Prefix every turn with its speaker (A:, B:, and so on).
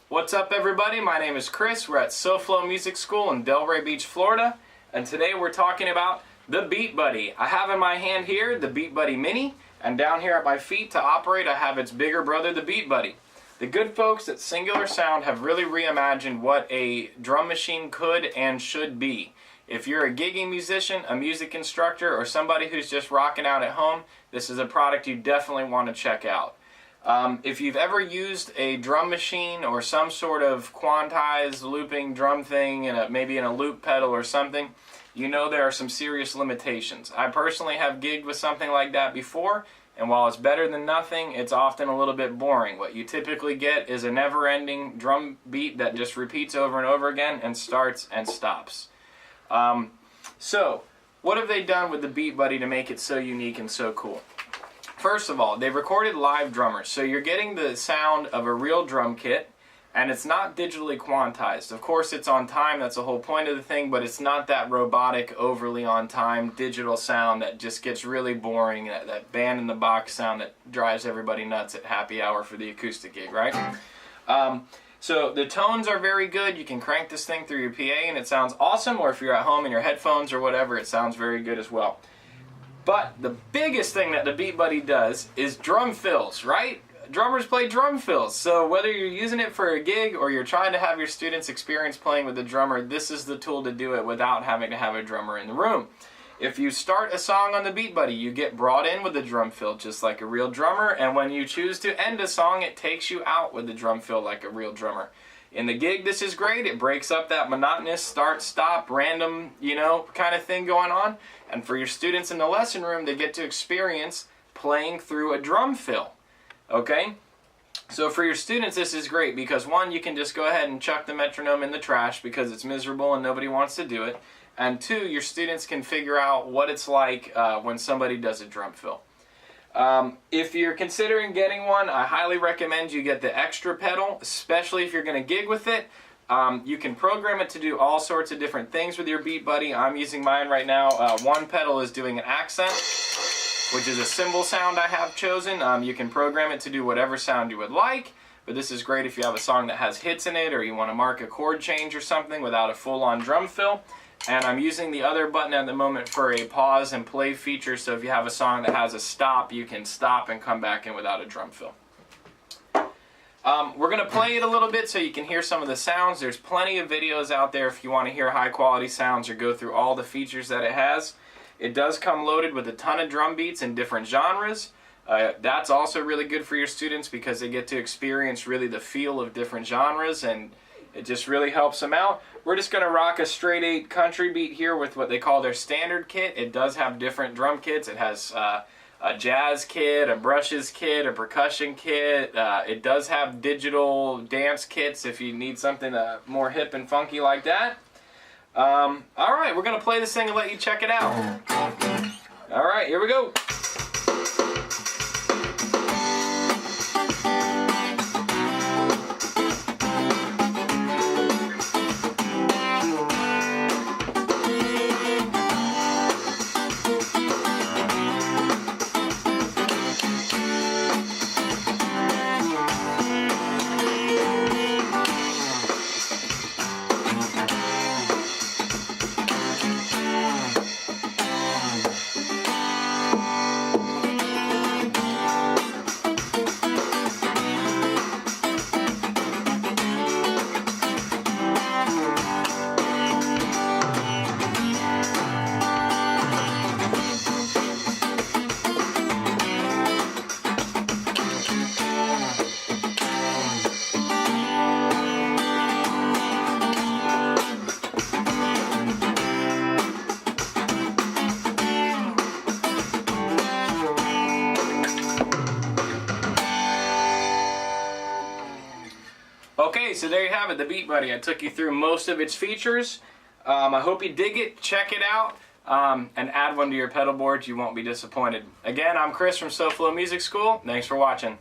A: What's up everybody, my name is Chris. We're at SoFlo Music School in Delray Beach, Florida, and today we're talking about the Beat Buddy. I have in my hand here the Beat Buddy Mini, and down here at my feet to operate I have its bigger brother, the Beat Buddy. The good folks at Singular Sound have really reimagined what a drum machine could and should be. If you're a gigging musician, a music instructor, or somebody who's just rocking out at home, this is a product you definitely want to check out. If you've ever used a drum machine or some sort of quantized looping drum thing, maybe in a loop pedal or something, you know there are some serious limitations. I personally have gigged with something like that before, and while it's better than nothing, it's often a little bit boring. What you typically get is a never-ending drum beat that just repeats over and over again and starts and stops. So, what have they done with the Beat Buddy to make it so unique and so cool? First of all, they've recorded live drummers, so you're getting the sound of a real drum kit, and it's not digitally quantized. Of course, it's on time, that's the whole point of the thing, but it's not that robotic, overly on time digital sound that just gets really boring, that band-in-the-box sound that drives everybody nuts at happy hour for the acoustic gig, right? So the tones are very good. You can crank this thing through your PA and it sounds awesome, or if you're at home in your headphones or whatever, it sounds very good as well. But the biggest thing that the Beat Buddy does is drum fills, right? Drummers play drum fills, so whether you're using it for a gig or you're trying to have your students experience playing with a drummer, this is the tool to do it without having to have a drummer in the room. If you start a song on the Beat Buddy, you get brought in with the drum fill just like a real drummer, and when you choose to end a song, it takes you out with the drum fill like a real drummer. In the gig, this is great. It breaks up that monotonous start-stop, random, kind of thing going on. And for your students in the lesson room, they get to experience playing through a drum fill. Okay? So for your students, this is great because one, you can just go ahead and chuck the metronome in the trash because it's miserable and nobody wants to do it. And two, your students can figure out what it's like when somebody does a drum fill. If you're considering getting one, I highly recommend you get the extra pedal, especially if you're going to gig with it. You can program it to do all sorts of different things with your Beat Buddy. I'm using mine right now. One pedal is doing an accent, which is a cymbal sound I have chosen. You can program it to do whatever sound you would like, but this is great if you have a song that has hits in it or you want to mark a chord change or something without a full-on drum fill. And I'm using the other button at the moment for a pause and play feature, so if you have a song that has a stop, you can stop and come back in without a drum fill. We're going to play it a little bit so you can hear some of the sounds. There's plenty of videos out there if you want to hear high quality sounds or go through all the features that it has. It does come loaded with a ton of drum beats in different genres. That's also really good for your students because they get to experience really the feel of different genres, and it just really helps them out. We're just going to rock a straight 8 country beat here with what they call their standard kit. It does have different drum kits. It has a jazz kit, a brushes kit, a percussion kit. It does have digital dance kits if you need something more hip and funky like that. Alright, we're going to play this thing and let you check it out. Alright, here we go. Okay, so there you have it, the Beat Buddy. I took you through most of its features. I hope you dig it, check it out, and add one to your pedal board. You won't be disappointed. Again, I'm Chris from SoFlo Music School. Thanks for watching.